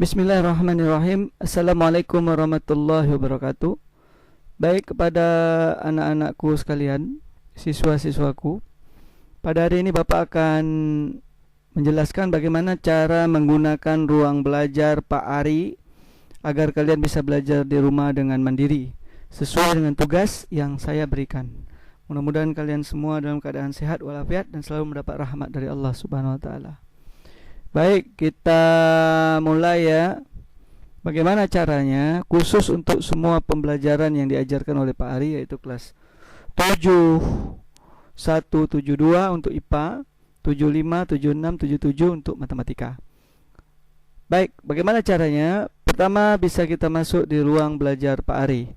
Bismillahirrahmanirrahim. Assalamualaikum warahmatullahi wabarakatuh. Baik, kepada anak-anakku sekalian, siswa-siswaku, pada hari ini Bapak akan menjelaskan bagaimana cara menggunakan ruang belajar Pak Ari agar kalian bisa belajar di rumah dengan mandiri sesuai dengan tugas yang saya berikan. Mudah-mudahan kalian semua dalam keadaan sehat walafiat dan selalu mendapat rahmat dari Allah Subhanahu wa taala. Baik, kita mulai ya. Bagaimana caranya khusus untuk semua pembelajaran yang diajarkan oleh Pak Ari, yaitu kelas 7172 untuk IPA, 75, 76, 77 untuk matematika. Baik, bagaimana caranya? Pertama, bisa kita masuk di ruang belajar Pak Ari.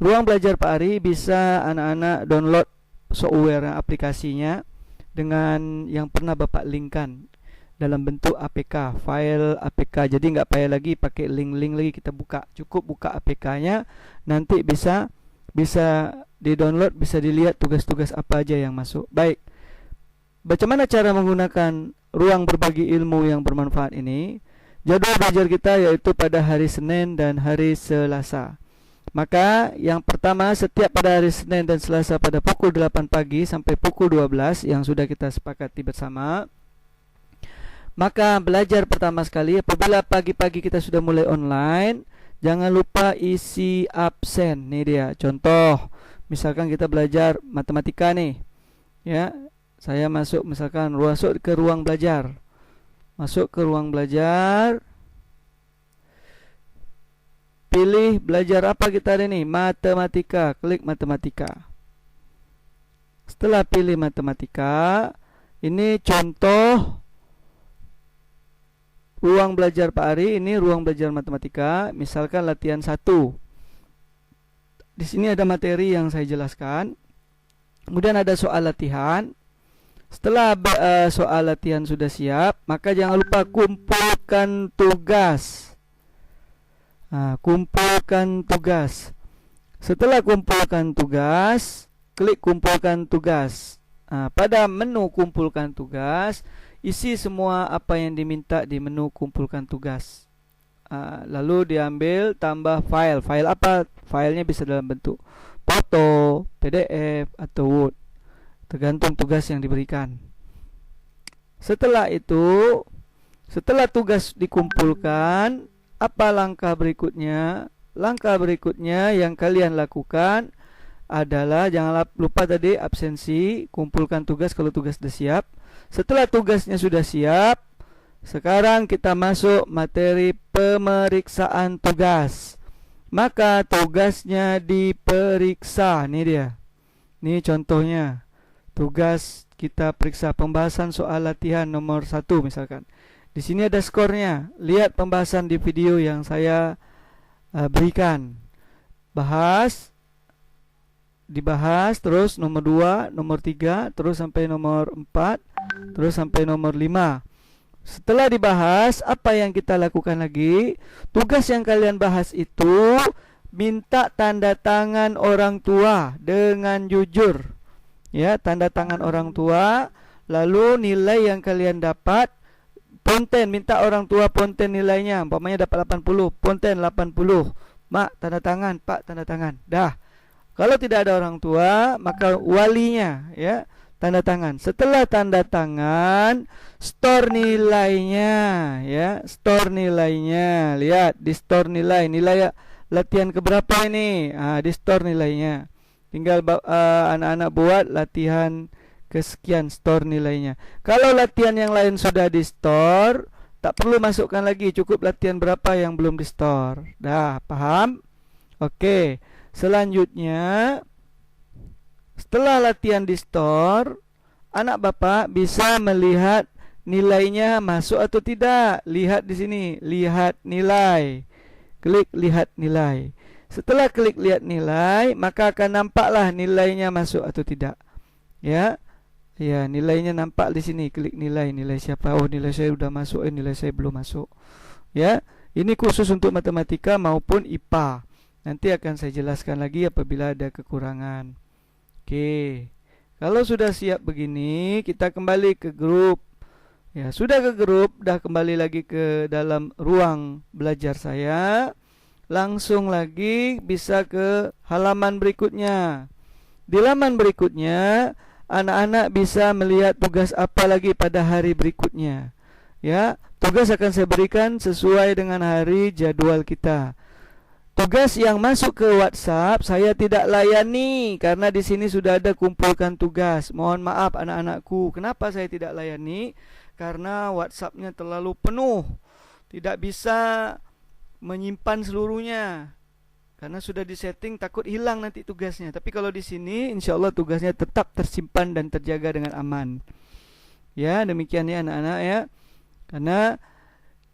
Ruang belajar Pak Ari bisa anak-anak download software aplikasinya dengan yang pernah Bapak linkkan dalam bentuk APK, file APK. Jadi nggak payah lagi pakai link-link lagi kita buka. Cukup buka APK-nya, nanti bisa di-download, bisa dilihat tugas-tugas apa aja yang masuk. Baik. Bagaimana cara menggunakan ruang berbagi ilmu yang bermanfaat ini? Jadwal belajar kita yaitu pada hari Senin dan hari Selasa. Maka yang pertama, setiap pada hari Senin dan Selasa pada pukul 8 pagi sampai pukul 12 yang sudah kita sepakati bersama. Maka belajar pertama sekali, apabila pagi-pagi kita sudah mulai online, jangan lupa isi absen. Nih dia contoh. Misalkan kita belajar matematika nih, ya, saya masuk misalkan ke ruang belajar. Masuk ke ruang belajar, pilih belajar apa kita hari ini, matematika. Klik matematika. Setelah pilih matematika, ini contoh ruang belajar Pak Ari. Ini ruang belajar matematika. Misalkan latihan 1. Di sini ada materi yang saya jelaskan. Kemudian ada soal latihan. Setelah soal latihan sudah siap, maka jangan lupa kumpulkan tugas. Kumpulkan tugas. Setelah kumpulkan tugas, klik kumpulkan tugas. Pada menu kumpulkan tugas, isi semua apa yang diminta di menu kumpulkan tugas. Lalu diambil tambah file. File apa? Filenya bisa dalam bentuk foto, PDF, atau Word, tergantung tugas yang diberikan. Setelah itu, setelah tugas dikumpulkan, apa langkah berikutnya? Langkah berikutnya yang kalian lakukan adalah, jangan lupa tadi absensi, kumpulkan tugas kalau tugas sudah siap. Setelah tugasnya sudah siap, sekarang kita masuk materi pemeriksaan tugas. Maka tugasnya diperiksa. Ini dia. Ini contohnya. Tugas kita periksa pembahasan soal latihan nomor 1 misalkan. Di sini ada skornya. Lihat pembahasan di video yang saya berikan. Dibahas terus nomor 2, nomor 3, terus sampai nomor 4, terus sampai nomor 5. Setelah dibahas, apa yang kita lakukan lagi? Tugas yang kalian bahas itu minta tanda tangan orang tua dengan jujur. Ya, tanda tangan orang tua. Lalu nilai yang kalian dapat, ponten, minta orang tua ponten nilainya. Umpamanya dapat 80, ponten 80. Mak, tanda tangan, Pak, tanda tangan. Dah. Kalau tidak ada orang tua, maka walinya, ya, tanda tangan. Setelah tanda tangan, store nilainya, ya, store nilainya. Lihat di store nilai latihan keberapa ini? Di store nilainya. Tinggal anak-anak buat latihan kesekian, store nilainya. Kalau latihan yang lain sudah di store, tak perlu masukkan lagi, cukup latihan berapa yang belum di store. Dah, paham? Oke. Selanjutnya, setelah latihan di store, anak Bapak bisa melihat nilainya masuk atau tidak. Lihat di sini, lihat nilai. Klik lihat nilai. Setelah klik lihat nilai, maka akan nampaklah nilainya masuk atau tidak. Ya. Ya, nilainya nampak di sini. Klik nilai, nilai siapa? Oh, nilai saya sudah masuk, nilai saya belum masuk. Ya. Ini khusus untuk matematika maupun IPA. Nanti akan saya jelaskan lagi apabila ada kekurangan. Oke. Kalau sudah siap begini, kita kembali ke grup. Ya, sudah ke grup, dah kembali lagi ke dalam ruang belajar saya. Langsung lagi bisa ke halaman berikutnya. Di halaman berikutnya, anak-anak bisa melihat tugas apa lagi pada hari berikutnya. Ya, tugas akan saya berikan sesuai dengan hari jadwal kita. Tugas yang masuk ke WhatsApp saya tidak layani karena di sini sudah ada kumpulkan tugas. Mohon maaf anak-anakku, kenapa saya tidak layani? Karena WhatsApp-nya terlalu penuh. Tidak bisa menyimpan seluruhnya. Karena sudah disetting takut hilang nanti tugasnya. Tapi kalau di sini insya Allah tugasnya tetap tersimpan dan terjaga dengan aman. Ya, demikian ya anak-anak ya. Karena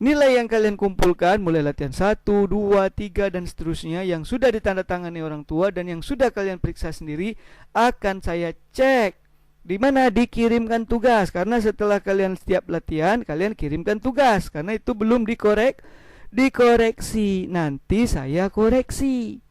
nilai yang kalian kumpulkan mulai latihan 1, 2, 3 dan seterusnya yang sudah ditandatangani orang tua dan yang sudah kalian periksa sendiri akan saya cek di mana dikirimkan tugas. Karena setelah kalian setiap latihan kalian kirimkan tugas. Karena itu belum dikoreksi. Nanti saya koreksi.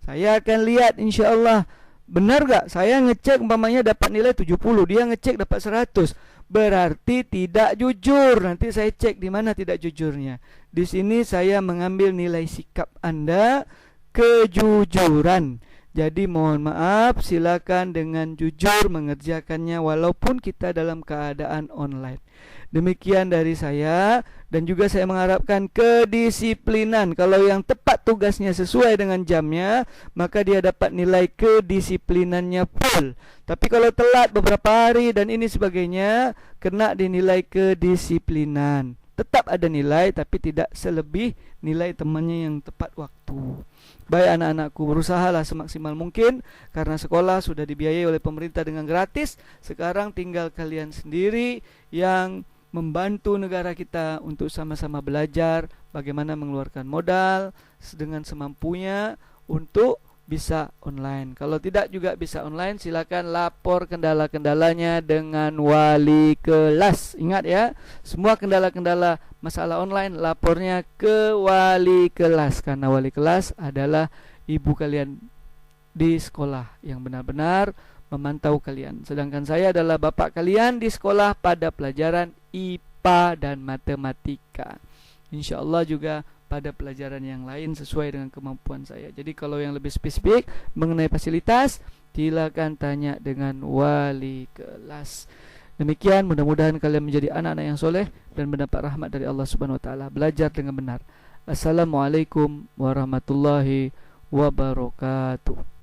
Saya akan lihat insya Allah benar gak? Saya ngecek umpamanya dapat nilai 70, dia ngecek dapat 100. Berarti tidak jujur. Nanti saya cek di mana tidak jujurnya. Di sini saya mengambil nilai sikap Anda, kejujuran. Jadi mohon maaf, silakan dengan jujur mengerjakannya walaupun kita dalam keadaan online. Demikian dari saya. Dan juga saya mengharapkan kedisiplinan. Kalau yang tepat tugasnya sesuai dengan jamnya, maka dia dapat nilai kedisiplinannya full. Tapi kalau telat beberapa hari dan ini sebagainya, kena dinilai kedisiplinan. Tetap ada nilai tapi tidak selebih nilai temannya yang tepat waktu. Baik anak-anakku, berusahalah semaksimal mungkin. Karena sekolah sudah dibiayai oleh pemerintah dengan gratis. Sekarang tinggal kalian sendiri yang membantu negara kita untuk sama-sama belajar bagaimana mengeluarkan modal dengan semampunya untuk bisa online. Kalau tidak juga bisa online, silakan lapor kendala-kendalanya dengan wali kelas. Ingat ya, semua kendala-kendala masalah online lapornya ke wali kelas, karena wali kelas adalah ibu kalian di sekolah yang benar-benar memantau kalian. Sedangkan saya adalah bapak kalian di sekolah pada pelajaran IPA dan matematika. Insya Allah juga pada pelajaran yang lain sesuai dengan kemampuan saya. Jadi kalau yang lebih spesifik mengenai fasilitas, silakan tanya dengan wali kelas. Demikian, mudah-mudahan kalian menjadi anak-anak yang soleh dan mendapat rahmat dari Allah Subhanahu wa taala. Belajar dengan benar. Assalamualaikum warahmatullahi wabarakatuh.